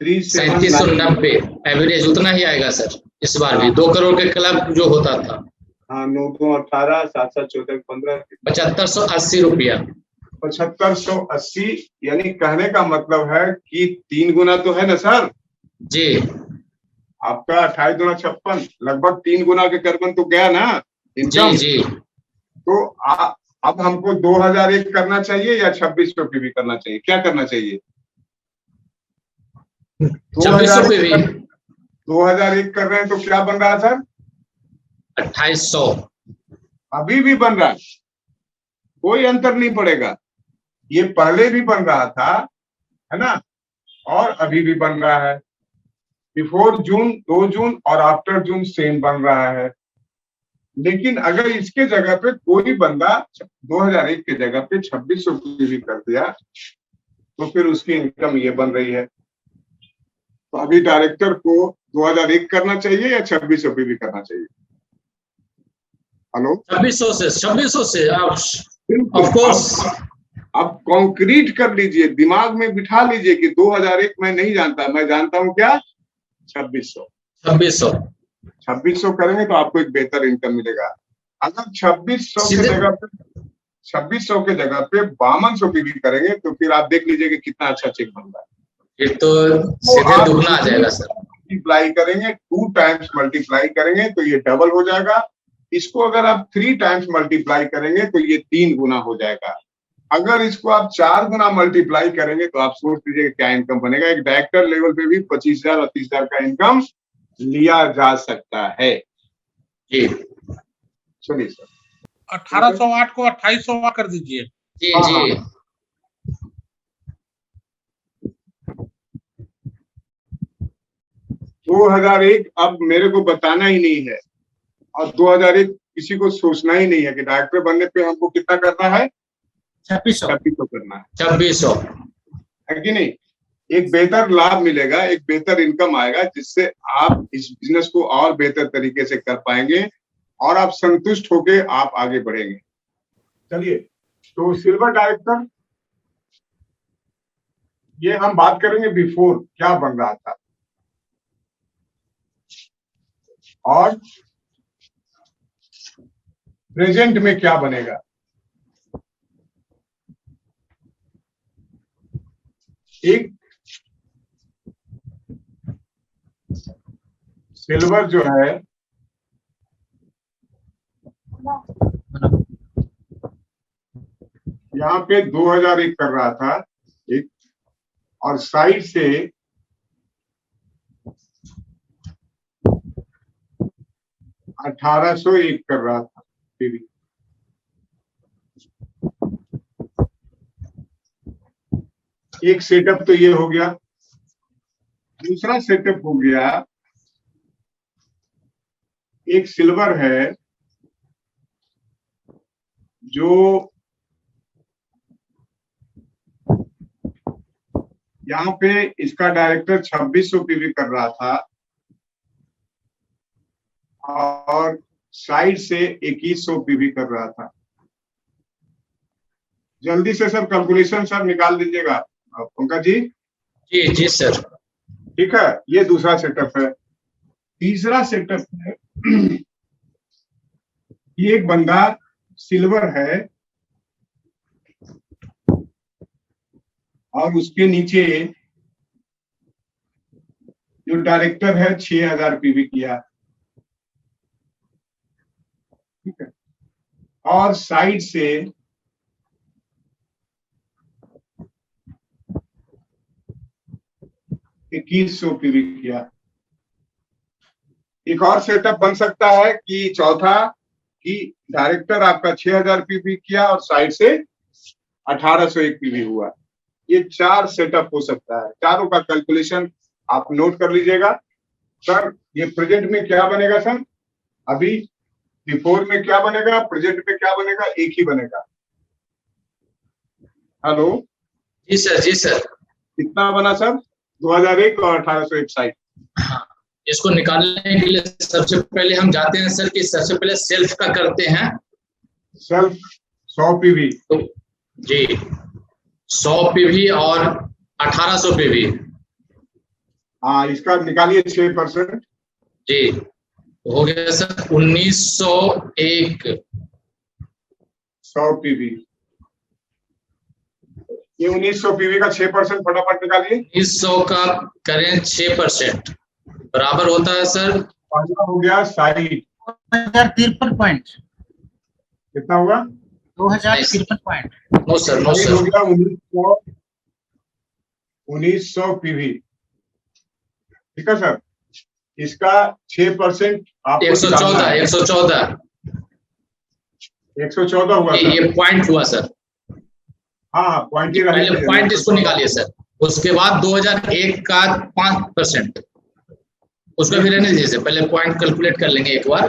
S2: 3790 एवरेज उतना ही आएगा सर इस बार भी। 2 करोड़ के क्लब जो होता था।
S1: हाँ, 9 2 18 7 7 14 15
S2: 7580 रुपया।
S1: 7580, यानी कहने का मतलब है कि 3 गुना तो है ना सर?
S2: जी
S1: आपका 28 दूना 56, लगभग 3 गुना के करीबन तो गया ना इनकम।
S2: जी।
S1: तो अब हमको 2001 करना चाहिए या 2600 पे भी करना चाहिए? क्या करना चाहिए?
S2: 2600 पे भी
S1: 2001 कर रहे हैं तो क्या बन रहा है सर?
S2: 2800।
S1: अभी भी बन रहा है, कोई अंतर नहीं पड़ेगा। ये पहले भी बन रहा था, है ना, और अभी भी बन रहा है। बिफोर जून 2 जून और आफ्टर जून सेम बन रहा है। लेकिन अगर इसके जगह पे कोई बंदा 2001 के जगह पे 2600 की भी कर दिया तो फिर उसकी इनकम ये बन रही है। तो अभी डायरेक्टर को 2001 करना चाहिए या 2600 पे भी करना चाहिए? हेलो,
S2: 2600 से
S1: बिल्कुल।
S2: Of course.
S1: अब कॉन्क्रीट कर लीजिए, दिमाग में बिठा लीजिए कि 2001 मैं नहीं जानता, मैं जानता हूं क्या? 2600। 2600 करेंगे तो आपको एक बेहतर इनकम मिलेगा। अगर 2600 के जगह पे 2600 के जगह पे 5200 की भी करेंगे तो फिर आप देख लीजिए कि कितना अच्छा चेक बन रहा है।
S2: फिर तो सीधे दुगना आ जाएगा सर।
S1: मल्टीप्लाई करेंगे, 2 टाइम्स मल्टीप्लाई करेंगे तो ये डबल हो जाएगा। इसको अगर आप 3 टाइम्स मल्टीप्लाई करेंगे तो ये 3 गुना हो जाएगा। अगर इसको आप 4 गुना मल्टीप्लाई करेंगे तो आप सोच लीजिए क्या इनकम बनेगा। एक डायरेक्टर लेवल पे भी 25,000 और 30,000 का इनकम लिया जा सकता है।
S2: जी
S1: चलिए सर,
S4: 1808 को 2800 कर दीजिए।
S2: जी
S1: हाँ,
S2: जी।
S1: 2001 अब मेरे को बताना ही नहीं है, और 2001 किसी को सोचना ही नहीं है कि डायरेक्टर बनने पे हमको कितना करना है? 2600 करना है
S2: 2600
S1: है कि नहीं? एक बेहतर लाभ मिलेगा, एक बेहतर इनकम आएगा जिससे आप इस बिजनेस को और बेहतर तरीके से कर पाएंगे और आप संतुष्ट होके आप आगे बढ़ेंगे। चलिए, तो सिल्वर डायरेक्टर ये हम बात करेंगे बिफोर क्या बन रहा था और प्रेजेंट में क्या बनेगा। एक सिल्वर जो है यहाँ पे 2001 कर रहा था एक, और साइड से 1801 कर रहा था फिर। एक सेटअप तो ये हो गया। दूसरा सेटअप हो गया, एक सिल्वर है जो यहाँ पे इसका डायरेक्टर 2600 पीवी कर रहा था और साइड से 2100 पीवी कर रहा था। जल्दी से सर कैलकुलेशन सर निकाल दीजिएगा पंकज जी।
S2: जी जी सर।
S1: ठीक है, ये दूसरा सेटअप है। तीसरा सेटअप है, ये एक बंदा सिल्वर है और उसके नीचे जो डायरेक्टर है 6000 पीवी किया, ठीक है, और साइड से इक्कीस 2100 पीवी किया। एक और सेटअप बन सकता है कि चौथा कि डायरेक्टर आपका 6000 पीवी किया और साइड से 1801 पीवी हुआ। ये 4 सेटअप हो सकता है। चारों का कैलकुलेशन आप नोट कर लीजिएगा। सर ये प्रेजेंट में क्या बनेगा सर? अभी बिफोर में क्या बनेगा, प्रेजेंट में क्या बनेगा? एक ही बनेगा। हेलो
S2: जी सर। जी सर।
S1: कितना बना सर? 2001 और 1801 साइड।
S2: हाँ, इसको निकालने के लिए सबसे पहले हम जाते हैं सर कि सबसे पहले सेल्फ का करते हैं।
S1: Self 100 PV.
S2: तो जी 100 पीवी और 1800 पीवी।
S1: हाँ, इसका निकालिए 6%।
S2: जी हो गया सर 1901।
S1: 100 पीवी, ये 1900 पीवी का 6% फटाफट निकालिए।
S2: 1900 का करें 6% बराबर होता है सर।
S1: पहला हो गया साइड
S3: 2053 पॉइंट।
S1: कितना होगा?
S3: 2053 point.
S2: No sir no
S1: side हो
S2: सर।
S1: गया 1900 पीवी। ठीक है सर, इसका 6% आपको
S2: 114 114
S1: 114 हुआ सर।
S2: ये पॉइंट हुआ सर।
S1: हाँ, पॉइंट ही
S2: पहले
S1: रहेगा।
S2: पॉइंट इसको निकालिए सर। उसके बाद 2001 का 5%, उसको भी रहने दीजिए। पहले पॉइंट कैलकुलेट कर लेंगे एक बार।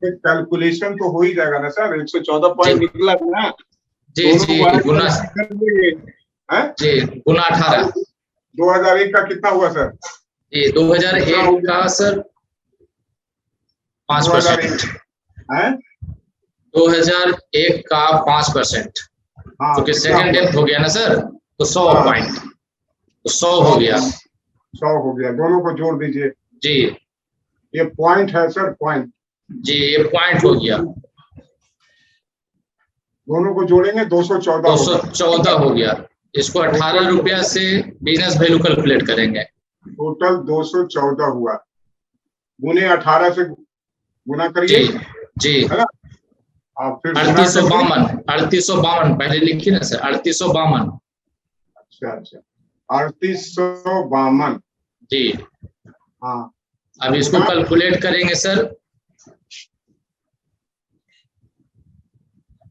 S1: कैलकुलेशन तो हो ही जाएगा ना सर। 114 पॉइंट निकला था ना।
S2: जी जी गुना जी गुना 18।
S1: 2001 का कितना हुआ सर?
S2: जी 2001 का सर 5%।
S1: है
S2: 2001 का 5%,
S1: हाँ,
S2: क्योंकि सेकंड डेप्थ हो गया ना सर, तो 100
S1: हाँ।
S2: पॉइंट, तो 100 हो गया।
S1: 100 हो गया। दोनों को जोड़ दीजिए।
S2: जी
S1: ये पॉइंट है सर, पॉइंट।
S2: जी ये पॉइंट हो गया।
S1: दोनों को जोड़ेंगे 214 होगा।
S2: 214 हो गया। इसको 18 रुपया से बिजनेस वैल्यू कैलकुलेट करेंगे।
S1: टोटल 214 हुआ। गुने 18 से गुना करिए,
S2: जी जी
S1: है ना? आप फिर गुना
S2: 3852 3852 पहले लिखिए ना सर। 3852।
S1: अच्छा अच्छा, 3852।
S2: जी
S1: हाँ,
S2: अब इसको कैलकुलेट करेंगे सर।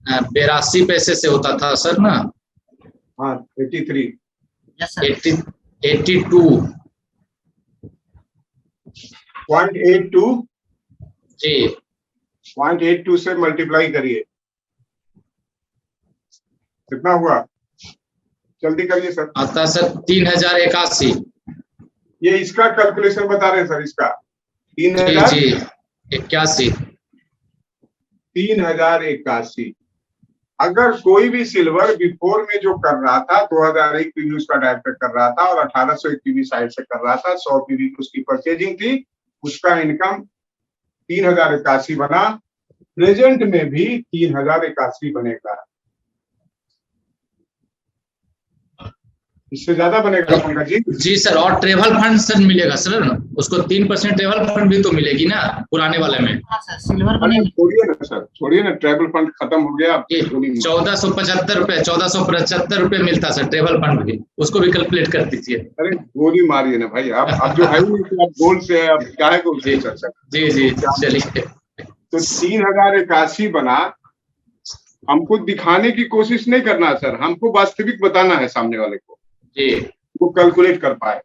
S2: 82 पैसे से होता था सर ना।
S1: हाँ 83।
S3: Yes sir.
S1: 0.82
S2: जी
S1: 0.82 से मल्टीप्लाई करिए, कितना हुआ? जल्दी करिए सर।
S2: आता सर 3081।
S1: ये इसका कैलकुलेशन बता रहे हैं सर। इसका
S2: जी
S1: 3000
S2: जी 81।
S1: 3081। अगर कोई भी सिल्वर बिफोर में जो कर रहा था 2001 पीवी उसका डायरेक्टर कर रहा था और 1801 पीवी साइड से कर रहा था, 100 पीवी की उसकी परचेजिंग थी, उसका इनकम 3081 बना। प्रेजेंट में भी 3081 बनेगा। इससे ज्यादा बनेगा पंकज जी।
S2: जी सर। और ट्रेवल फंड सर मिलेगा सर, उसको 3% ट्रेवल फंड भी तो मिलेगी ना पुराने वाले में।
S3: हाँ सर, सिल्वर
S1: अरे
S3: बनेगी।
S1: छोड़िए ना सर, छोड़िए ना, ट्रैवल फंड खत्म हो गया।
S2: ये 1475 रुपए 1475 रुपए मिलता सर ट्रेवल फंड भी, उसको भी कैलकुलेट कर दीजिए।
S1: अरे गोली मारिए ना भाई। अब जो है आप गोल से अब क्या है गोल से चल सकते।
S2: जी जी चलिए।
S1: तो 3081 बना। हमको दिखाने की कोशिश नहीं करना सर, हमको वास्तविक बताना है सामने वाले को,
S2: जी
S1: वो कैलकुलेट कर पाए।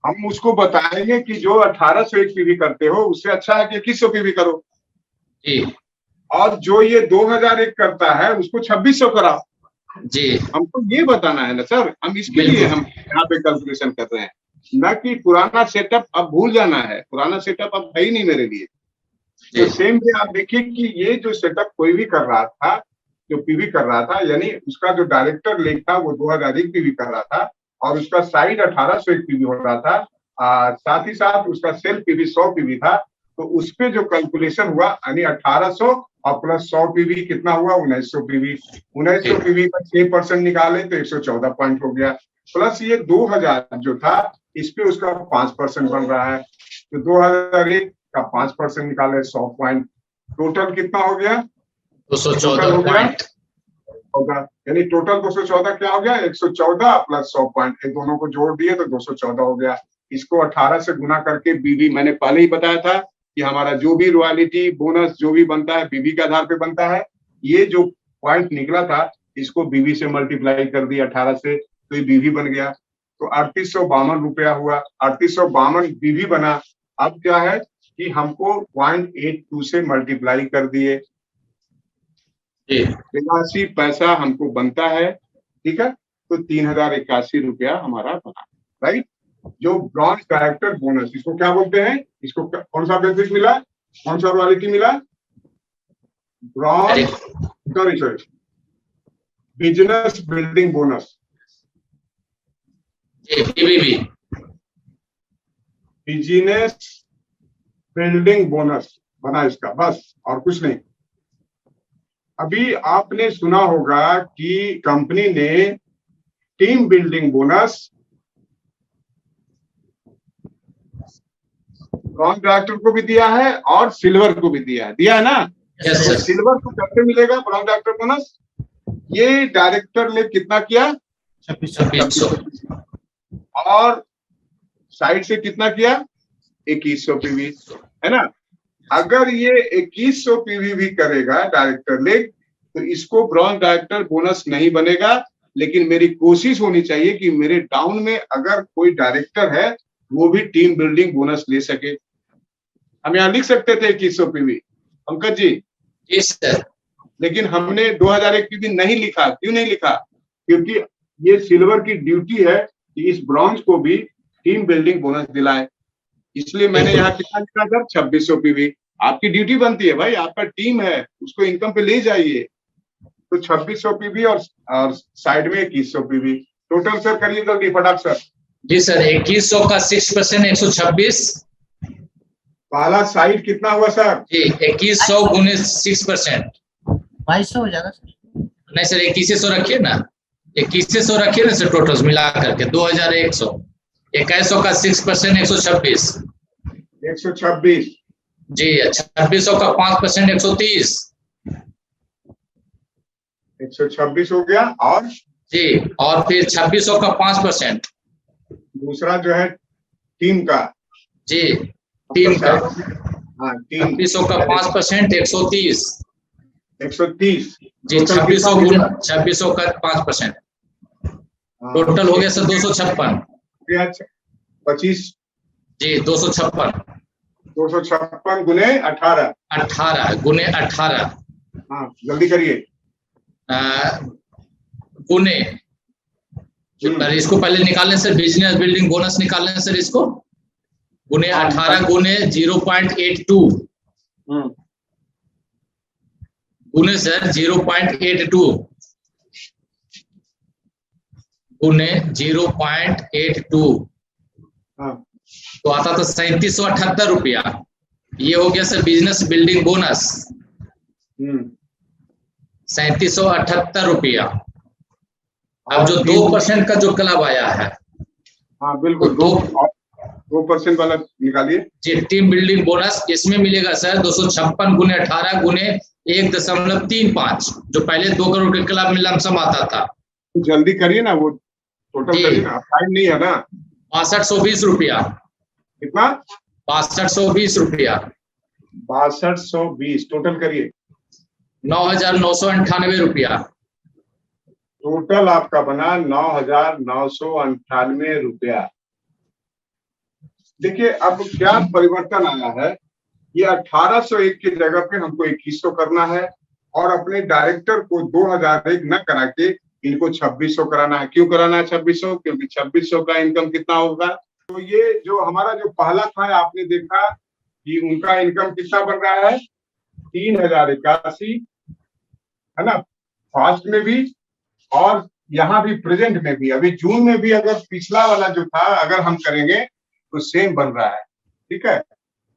S1: हम उसको बताएंगे कि जो 1801 पीवी करते हो उससे अच्छा है कि 2100 पीवी करो,
S2: जी
S1: और जो ये 2001 करता है उसको 2600 कराओ।
S2: जी
S1: हमको ये बताना है ना सर, हम इसके लिए
S2: बिल्कुल।
S1: हम यहाँ पे कैलकुलेशन कर रहे हैं, न कि पुराना सेटअप अब भूल जाना है। पुराना सेटअप अब है ही नहीं मेरे लिए। तो
S2: जी
S1: सेम वे आप देखिए कि ये जो सेटअप कोई भी कर रहा था, जो पीवी कर रहा था, यानी उसका जो डायरेक्टर लेग था वो 2001 पीवी कर रहा था और उसका साइड 1801 पीवी हो रहा था। साथ ही साथ उसका सेल्फ पीवी 100 पीवी था। तो उस पे जो कैलकुलेशन हुआ यानी 1800 और प्लस 100 पीवी कितना हुआ, 1900 पीवी। 1900 पीवी का 6% निकाले तो 114 पॉइंट हो गया। प्लस ये 2000 जो था इस पे उसका 5% बन रहा है। तो 2001 का 5% निकाले 100 पॉइंट, टोटल कितना हो गया?
S2: 214 पॉइंट
S1: होगा, यानी टोटल 214 क्या हो गया? 114 प्लस 100 पॉइंट, इन दोनों को जोड़ दिए तो 214 हो गया। इसको 18 से गुना करके बीबी, मैंने पहले ही बताया था कि हमारा जो भी रॉयल्टी बोनस जो भी बनता है बीबी के आधार पे बनता है। ये जो पॉइंट निकला था इसको बीबी से मल्टीप्लाई कर दिया 18 से, तो ये बीबी बन गया। तो 3852 रुपया हुआ, 3852 बीबी बना। अब क्या है कि हमको 0.82 से मल्टीप्लाई कर दिए, 83 पैसा हमको बनता है। ठीक है, तो 3081 रुपया हमारा बना, राइट। जो ब्रॉन्ज डायरेक्टर बोनस, इसको क्या बोलते हैं? इसको कौन सा बेनिफिट मिला, कौन सा रॉयल्टी मिला? Bronze, sorry, business building bonus,
S2: BB
S1: business building bonus बना इसका, बस और कुछ नहीं। अभी आपने सुना होगा कि कंपनी ने team building bonus bronze director को भी दिया है और सिल्वर को भी दिया है ना।
S2: यस
S1: तो
S2: सर।
S1: सिल्वर को कैसे मिलेगा ब्रॉन्ज डायरेक्टर बोनस? ये डायरेक्टर ने कितना किया?
S2: 2600
S1: और साइड से कितना किया? 2100 पीवी, है ना। अगर ये 2100 पीवी भी करेगा डायरेक्टर ले तो इसको ब्रॉन्ज डायरेक्टर बोनस नहीं बनेगा। लेकिन मेरी कोशिश होनी चाहिए कि मेरे टाउन में अगर कोई डायरेक्टर है वो भी टीम बिल्डिंग बोनस ले सके। हम यहाँ लिख सकते थे 2100 पीवी, पंकज जी।
S2: जी सर।
S1: लेकिन हमने 2001 पीवी नहीं लिखा। क्यों नहीं लिखा? क्योंकि ये सिल्वर की ड्यूटी है कि इस ब्रॉन्ज को भी टीम बिल्डिंग बोनस दिलाए। इसलिए मैंने यहाँ कितना लिखा सर? 2600 पीवी। आपकी ड्यूटी बनती है भाई, आपका टीम है उसको इनकम पे ले जाइए। तो 2600 पीवी और साइड में 2100 पीवी। टोटल सर करिए जल्दी फटाक सर।
S2: जी सर, 2100 का 6% 126।
S1: पहला साइड कितना हुआ सर?
S2: जी 2100 गुने 6%।
S3: 2200 हो जाएगा सर।
S2: नहीं सर, 2100 रखिए ना, 2100 रखिए ना सर, टोटल मिला करके 2100। 2100 का 6% 126।
S1: 126।
S2: जी 2600 का 5% 130।
S1: 126 हो गया। और
S2: जी, और फिर 2600 का 5%।
S1: दूसरा जो है टीम का,
S2: जी टीम का
S1: हाँ टीम
S2: 2600 का 5% 130।
S1: 130।
S2: जी 2600 गुना 2600 का 5%, टोटल हो गया सर 256।
S1: 25।
S2: जी 256।
S1: 256 गुने 18।
S2: 18 गुने 18।
S1: हाँ जल्दी करिए।
S2: गुने, पर इसको पहले निकालें सर, बिजनेस बिल्डिंग बोनस निकालें सर इसको। गुने 18 गुने 0.82 गुने सर 0.82 गुने 0.82 तो आता था 3778 रुपया। ये हो गया सर बिजनेस बिल्डिंग बोनस, 3778 रुपया। अब जो 2% का जो क्लब आया है,
S1: हाँ बिल्कुल, 2% वाला निकालिए।
S2: जी टीम बिल्डिंग बोनस, इसमें मिलेगा सर 256 गुने 18 गुने 1.35, जो पहले 2 करोड़ के क्लब में लमसम आता था।
S1: जल्दी करिए ना, वो टोटल करिए ना, टाइम नहीं है ना।
S2: 6220 रुपया।
S1: कितना?
S2: 6220 रुपया।
S1: 6220 टोटल करिए।
S2: 9998 रुपया।
S1: टोटल आपका बना 9998 रुपया। देखिए अब क्या परिवर्तन आया है, ये 1801 की जगह पे हमको 2100 करना है और अपने डायरेक्टर को 2001 न करा के इनको 2600 कराना है। क्यों कराना है 2600? क्योंकि 2600 का इनकम कितना होगा? तो ये जो हमारा जो पहला था, आपने देखा कि उनका इनकम कितना बन रहा है, 3081, है ना, फास्ट में भी और यहाँ भी प्रेजेंट में भी। अभी जून में भी अगर पिछला वाला जो था अगर हम करेंगे तो सेम बन रहा है। ठीक है,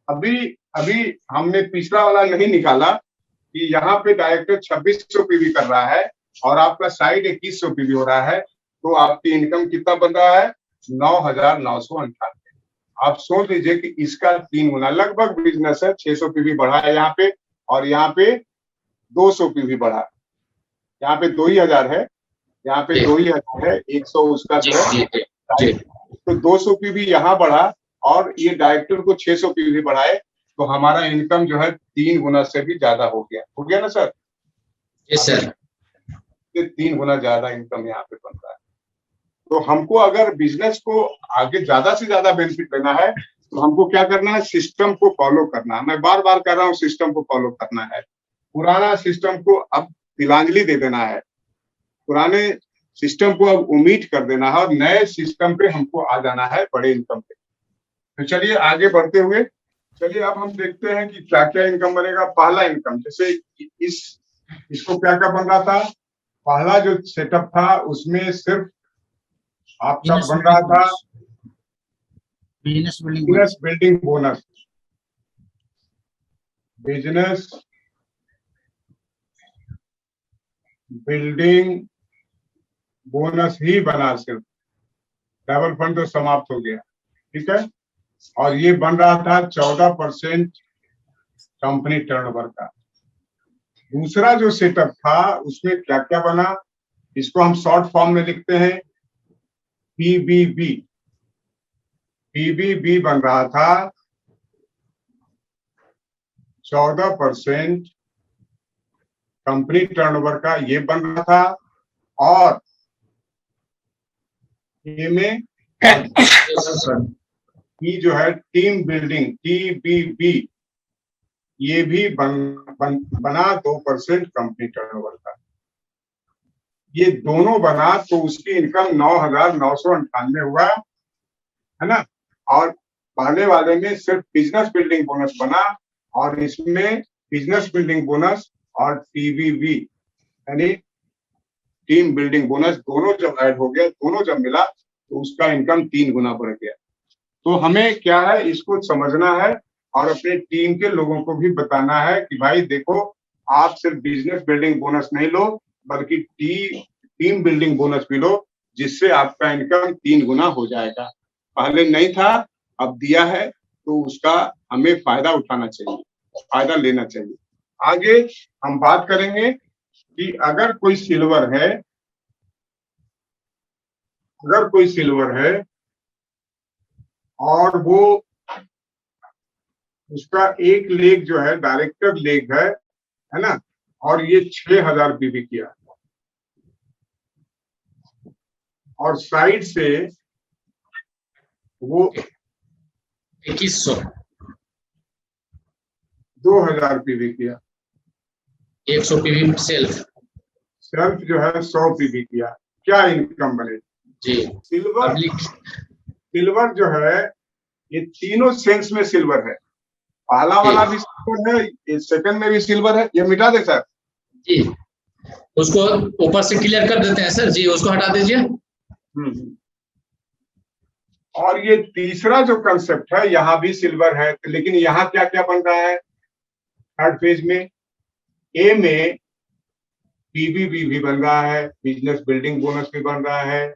S1: अभी अभी हमने पिछला वाला नहीं निकाला कि यहाँ पे डायरेक्टर 2600 पीवी कर रहा है और आपका साइड 2100 पीवी हो रहा है, तो आपकी इनकम कितना बन रहा है, 9998। आप सोच लीजिए कि इसका 3 गुना लगभग बिजनेस है। 600 पीवी बढ़ा है यहाँ पे और यहाँ पे 200 पीवी बढ़ा, यहाँ पे 2000 है, यहाँ पे 2000 है, 100 उसका जो है, तो 200 पीवी यहाँ बढ़ा और ये डायरेक्टर को 600 पीवी बढ़ाए, तो हमारा इनकम जो है 3 गुना से भी ज्यादा हो गया ना सर?
S2: Yes sir.
S1: 3 गुना ज्यादा इनकम यहाँ पे बन रहा है। तो हमको अगर बिजनेस को आगे ज्यादा से ज्यादा बेनिफिट लेना है तो हमको क्या करना है, सिस्टम को फॉलो करना है। मैं बार बार कह रहा हूँ, सिस्टम को फॉलो करना है। पुराना सिस्टम को अब तिलांजलि दे देना है, पुराने सिस्टम को अब उम्मीद कर देना है और नए सिस्टम पे हमको आ जाना है, बड़े इनकम पे। तो चलिए आगे बढ़ते हुए, चलिए अब हम देखते हैं कि क्या क्या इनकम बनेगा। पहला इनकम, जैसे इसको क्या क्या बन रहा था, पहला जो सेटअप था उसमें सिर्फ आपका बन रहा था
S3: business
S1: building bonus, business building bonus ही बना, सिर्फ डबल फंड तो समाप्त हो गया। ठीक है, और ये बन रहा था 14% कंपनी टर्नओवर का। दूसरा जो सेटअप था उसमें क्या क्या बना, इसको हम शॉर्ट फॉर्म में लिखते हैं पीबीबी। पीबीबी बन रहा था 14% कंपनी टर्नओवर का, ये बन रहा था। और ये में ये जो है टीम बिल्डिंग टीबीबी, ये भी बना 2% कंपनी टर्नओवर का। ये दोनों बना तो उसकी इनकम 9998 हुआ, है ना। और पहले वाले में सिर्फ बिजनेस बिल्डिंग बोनस बना और इसमें बिजनेस बिल्डिंग बोनस और टीबीबी यानी टीम बिल्डिंग बोनस दोनों जब ऐड हो गया, दोनों जब मिला तो उसका इनकम 3 गुना बढ़ गया। तो हमें क्या है, इसको समझना है और अपने टीम के लोगों को भी बताना है कि भाई देखो, आप सिर्फ बिजनेस बिल्डिंग बोनस नहीं लो बल्कि टीम बिल्डिंग बोनस भी लो, जिससे आपका इनकम 3 गुना हो जाएगा। पहले नहीं था, अब दिया है, तो उसका हमें फायदा उठाना चाहिए, फायदा लेना चाहिए। आगे हम बात करेंगे कि अगर कोई सिल्वर है, अगर कोई सिल्वर है और वो उसका एक लेग जो है डायरेक्टर लेग है ना, और ये 6000 पीवी किया और साइड से वो
S2: 2100
S1: 2000 पीवी किया,
S2: 100 पीवी सेल्फ
S1: जो है 100 पीवी किया, क्या इनकम बने
S2: जी।
S1: सिल्वर जो है ये तीनों सेंस में सिल्वर है। पहला वाला भी सिल्वर है, सेकंड में भी सिल्वर है। ये मिटा दे सर
S2: जी, उसको ऊपर से क्लियर कर देते हैं सर जी, उसको हटा दीजिए।
S1: और ये तीसरा जो कंसेप्ट है, यहाँ भी सिल्वर है, लेकिन यहाँ क्या क्या बन रहा है थर्ड फेज में। ए में पीबीबी भी बन रहा है, बिजनेस बिल्डिंग बोनस भी बन रहा है।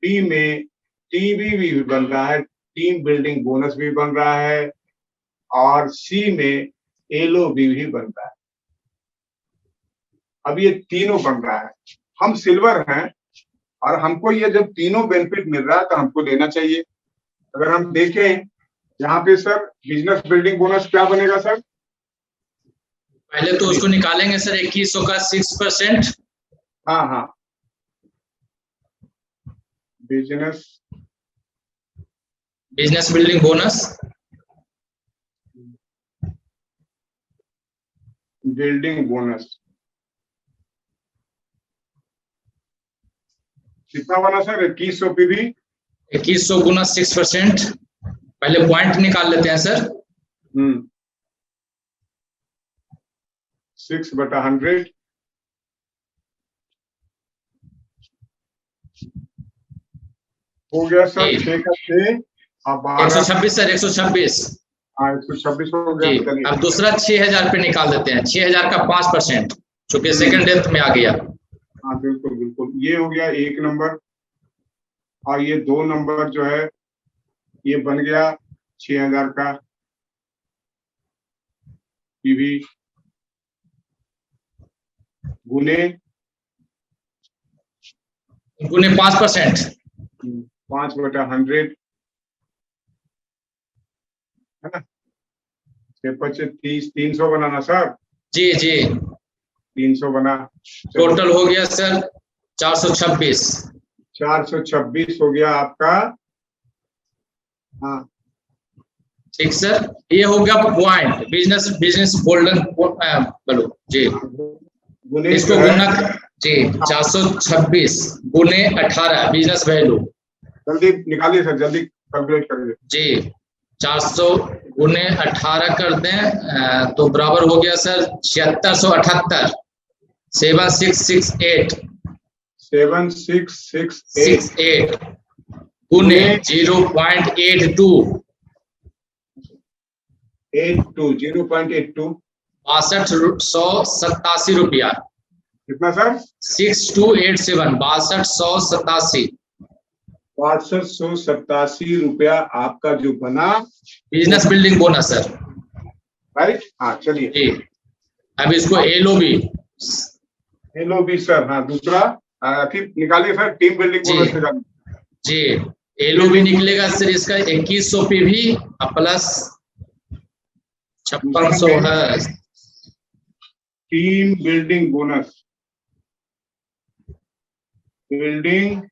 S1: बी में टीबीबी भी बन रहा है, टीम बिल्डिंग बोनस भी बन रहा है। और सी में एलओबी भी बन रहा है। अब ये तीनों बन रहा है, हम सिल्वर हैं और हमको ये जब तीनों बेनिफिट मिल रहा है तो हमको लेना चाहिए। अगर हम देखें यहाँ पे सर, बिजनेस बिल्डिंग बोनस क्या बनेगा सर?
S2: पहले तो उसको निकालेंगे सर 2100 का 6%।
S1: हाँ, बिजनेस
S2: बिल्डिंग बोनस
S1: कितना बना सर 2100 पीवी?
S2: 2100 गुना 6%। पहले पॉइंट निकाल लेते हैं सर।
S1: 6/100 हो गया सर। 6 का 6 अब
S2: 126 सर, 126।
S1: 126 हो
S2: जी,
S1: गया। चलिए
S2: अब दूसरा 6000 पे निकाल देते हैं। 6000 का 5%, चूंकि सेकंड डेथ में आ गया।
S1: हाँ बिल्कुल बिल्कुल, ये हो गया 1 नंबर। और ये 2 नंबर जो है ये बन गया 6000 का पीवी गुने
S2: 5%।
S1: 5/100 है ना। 6/25 300 बनाना सर।
S2: जी जी,
S1: 300 बना।
S2: टोटल हो गया सर 426।
S1: 426 हो गया आपका। हाँ
S2: ठीक सर, ये हो गया पॉइंट, बिजनेस गोल्डन बोलो जी।
S1: गुने
S2: इसको
S1: जो है
S2: गुना जी, 426 गुने 18 बिजनेस वैल्यू।
S1: जल्दी निकालिए सर, जल्दी कैलकुलेट करिए।
S2: जी, 400 गुने 18 कर दें तो बराबर हो गया सर 7678। 7668
S1: 7668
S2: गुने 0.82
S1: 0.82
S2: 6287 रुपया।
S1: कितना सर?
S2: 6287 6287
S1: 6287 रुपया आपका जो बना
S2: business building bonus sir.
S1: Right. हाँ चलिए
S2: जी, अब इसको एलओबी।
S1: हेलो भी सर। हाँ दूसरा फिर निकालिए सर, टीम बिल्डिंग
S2: जी।
S1: बोनस निकालिए।
S2: जी, एलओबी निकलेगा सर इसका 2100 पे भी प्लस 5600 है।
S1: Team building bonus, building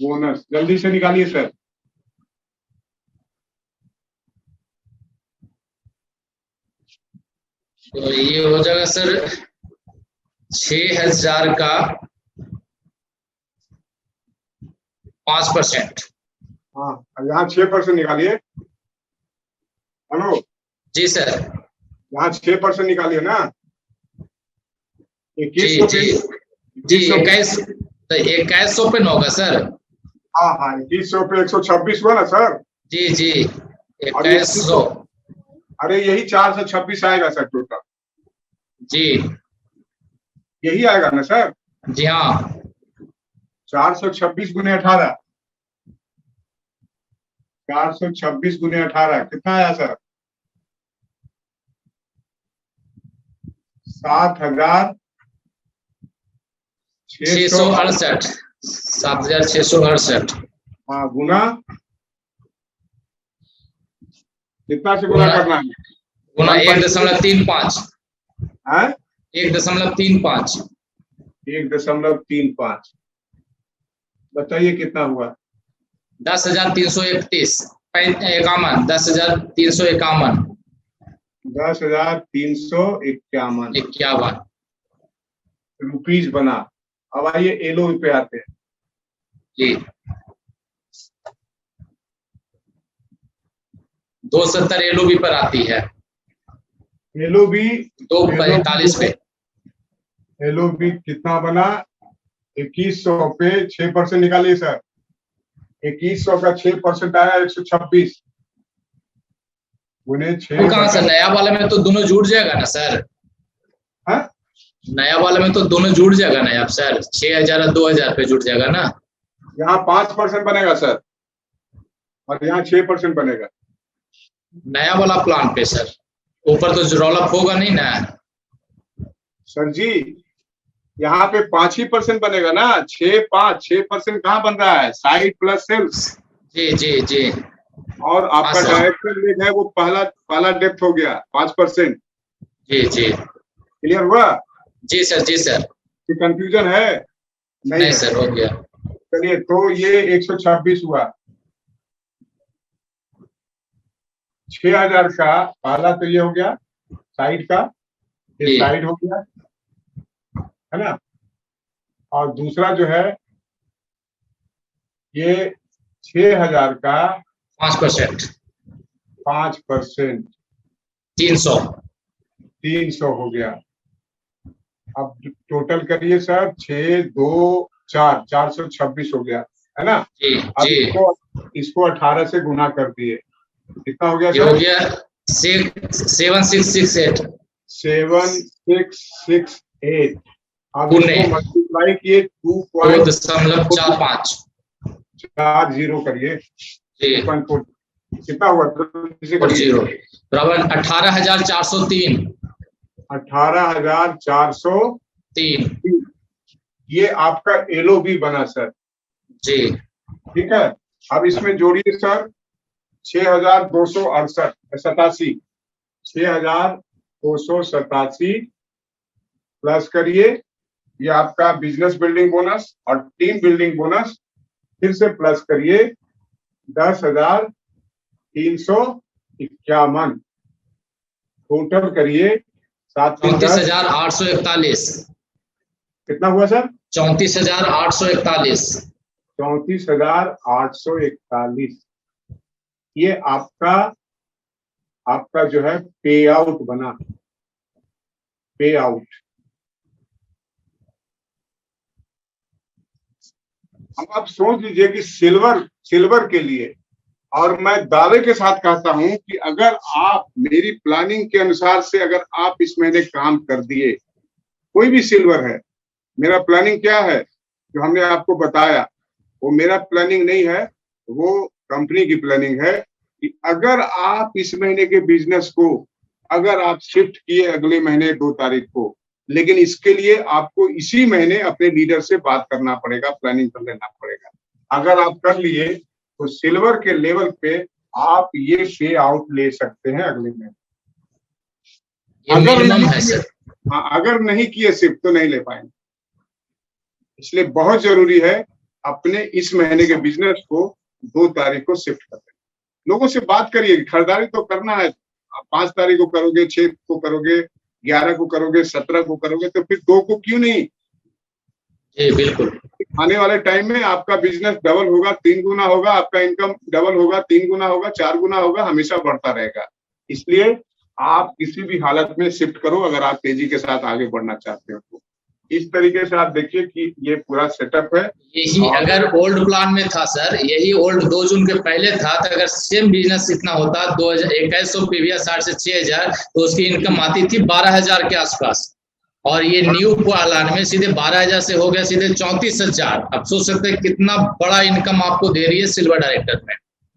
S1: bonus जल्दी से निकालिए सर।
S2: तो ये हो जाएगा सर 6000 का 5%।
S1: हाँ यहाँ 6% निकालिए। हेलो
S2: जी सर।
S1: यहाँ 6% निकालिए ना।
S2: जी
S1: 2100
S2: जी जी, 2100 पे न होगा सर।
S1: हाँ हाँ 2100 पे 126 हुआ ना सर।
S2: जी जी,
S1: और ये
S2: 2100।
S1: अरे यही 426 आएगा सर टोटल।
S2: जी
S1: यही आएगा ना सर।
S2: जी हाँ।
S1: 426 गुने 18, 426 गुने 18 कितना आया सर?
S2: 7668 7668।
S1: हाँ गुना कितना से गुना करना है?
S2: गुना 1.35
S1: है
S2: 1.35।
S1: 1.35 बताइए कितना हुआ?
S2: 10,331 51 10,351
S1: 10,351 रुपीज बना। अब आइए एलओ पे आते हैं।
S2: जी, 270 एलओबी पर आती है।
S1: एलओ भी
S2: 245 पे।
S1: एलओ भी कितना बना? 2100 पे 6% निकालिए सर। 2100 का 6% आया 126 गुने 6।
S2: कहाँ सर, नया वाले में तो दोनों जुड़ जाएगा ना सर।
S1: हाँ
S2: नया वाले में तो दोनों जुड़ जाएगा ना आप सर। 6000 और 2000 पे जुड़ जाएगा ना।
S1: यहाँ 5% बनेगा सर और यहाँ 6% बनेगा।
S2: नया वाला प्लान पे सर, ऊपर तो रोलअप होगा नहीं ना
S1: सर जी। यहाँ पे 5% बनेगा ना। 6% कहाँ बन रहा है? Side plus sales.
S2: जी जी जी।
S1: और आपका
S2: सर।
S1: डायरेक्टर लेग है वो पहला डेप्थ हो गया 5%।
S2: जी जी
S1: क्लियर हुआ?
S2: जी सर। जी सर।
S1: कंफ्यूजन है?
S2: नहीं
S1: है।
S2: सर, हो गया।
S1: चलिए तो ये 126 हुआ। 6000 का पहला तो ये हो गया साइड का, ये
S2: जी।
S1: साइड हो गया है ना। और दूसरा जो है ये 6,000 का
S2: 5%,
S1: 5%,
S2: 300।
S1: 300 हो गया। अब टोटल करिए सर, 6, 2, 4, 426 हो गया, है ना।
S2: जी
S1: अब
S2: जी,
S1: इसको 18 से गुना कर दिए, कितना हो गया
S2: ये हो
S1: सर?
S2: गया 7668।
S1: 7668। अब
S2: पुणे।
S1: इसको मल्टीप्लाई किए
S2: 2.45।
S1: 2.40 करिए,
S2: जी,
S1: 2.4 कितना हुआ? इसे करिए
S2: 40 बराबर 18,403।
S1: 18,403।
S2: 3।
S1: ये आपका LOB बना सर,
S2: जी
S1: ठीक है। अब इसमें जोड़िए सर 6,287, 6,287 प्लस करिए ये आपका बिजनेस बिल्डिंग बोनस और टीम बिल्डिंग बोनस, फिर से प्लस करिए 10,351, टोटल करिए
S2: 34,841।
S1: कितना हुआ सर?
S2: 34,841।
S1: 34,841। ये आपका जो है पे आउट बना, पे आउट। अब आप सोच लीजिए कि सिल्वर के लिए, और मैं दावे के साथ कहता हूं कि अगर आप मेरी प्लानिंग के अनुसार से अगर आप इस महीने काम कर दिए, कोई भी सिल्वर है, मेरा प्लानिंग क्या है जो हमने आपको बताया, वो मेरा प्लानिंग नहीं है, वो कंपनी की प्लानिंग है कि अगर आप इस महीने के बिजनेस को अगर आप शिफ्ट किए अगले महीने 2 तारीख को, लेकिन इसके लिए आपको इसी महीने अपने लीडर से बात करना पड़ेगा, प्लानिंग कर लेना पड़ेगा। अगर आप कर लिए तो सिल्वर के लेवल पे आप ये पे आउट ले सकते हैं अगले महीने। अगर नहीं किए शिफ्ट तो नहीं ले पाएंगे। इसलिए बहुत जरूरी है अपने इस महीने के बिजनेस को 2 तारीख को शिफ्ट कर दें। लोगों से बात करिए, खरीदारी तो करना है, 5 तारीख को करोगे, 6 को करोगे, 11 को करोगे, 17 को करोगे, तो फिर 2 को क्यों नहीं?
S2: जी बिल्कुल।
S1: आने वाले टाइम में आपका बिजनेस डबल होगा, 3 गुना होगा, आपका इनकम डबल होगा, 3 गुना होगा, 4 गुना होगा, हमेशा बढ़ता रहेगा। इसलिए आप किसी भी हालत में शिफ्ट करो अगर आप तेजी के साथ आगे बढ़ना चाहते हो तो। इस तरीके से आप देखिए कि ये पूरा सेटअप है।
S2: यही अगर ओल्ड प्लान में था सर, यही ओल्ड 2 जून के पहले था, तो अगर सेम बिजनेस इतना होता 2100 PVR 60 से 6,000, तो उसकी इनकम आती थी 12,000 के आसपास। और ये न्यू प्लान में सीधे 12,000 से हो गया सीधे 34,000। अब सोच सकते हैं कितना बड़ा इनकम आपको दे रही है सिल्वर डायरेक्टर में।